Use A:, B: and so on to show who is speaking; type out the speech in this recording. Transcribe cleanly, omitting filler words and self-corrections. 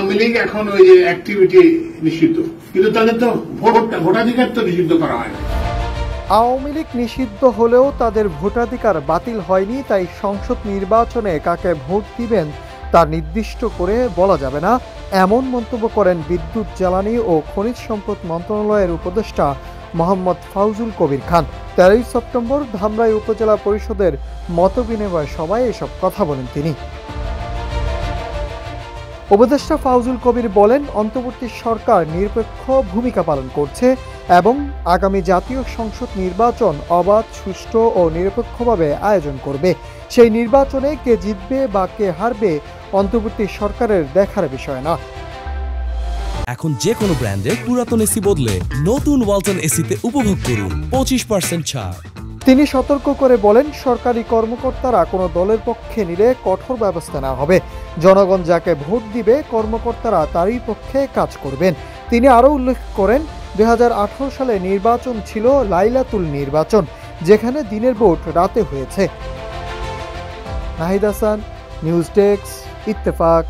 A: আওয়ামী লীগ এখন ওই যে অ্যাক্টিভিটি নিষিদ্ধ, কিন্তু তাদের তো ভোটাধিকার তো নিষিদ্ধ করা হয় না।
B: আওয়ামী লীগ নিষিদ্ধ হলেও তাদের ভোটাধিকার বাতিল হয়নি, তাই সংসদ নির্বাচনে কাকে ভোট দিবেন তা নির্দিষ্ট করে বলা যাবে না, এমন মন্তব্য করেন বিদ্যুৎ, জ্বালানি ও খনিজ সম্পদ মন্ত্রণালয়ের উপদেষ্টা মোহাম্মদ ফাউজুল কবির খান। 13 সেপ্টেম্বর ধামরাই উপজেলা পরিষদের মতবিনিময় সভায় এসব কথা বলেন তিনি। উপদেষ্টা ফাউজুল কবির বলেন, অন্তর্বর্তী সরকার নিরপেক্ষ ভূমিকা পালন করছে এবং আগামী জাতীয় সংসদ নির্বাচন অবাধ, সুষ্ঠু ও নিরপেক্ষভাবে আয়োজন করবে। সেই নির্বাচনে কে জিতবে বা কে হারবে অন্তর্বর্তী সরকারের দেখার বিষয় না।
C: এখন যে কোনো ব্র্যান্ডের পুরাতন এসি বদলে নতুন ওয়ালটন এসিতে উপভোগ করুন 25% ছাড়।
B: তিনি সতর্ক করে বলেন, সরকারি কর্মকর্তারা কোনো দলের পক্ষে নিলে কঠোর ব্যবস্থা নেওয়া হবে। জনগণ যাকে ভোট দিবে কর্মকর্তারা তারই পক্ষে কাজ করবেন। তিনি আরও উল্লেখ করেন, 2018 সালে নির্বাচন ছিল লাইলাতুল নির্বাচন, যেখানে দিনের ভোট রাতে হয়েছে। Nahid Hasan, news desk, Ittefaq.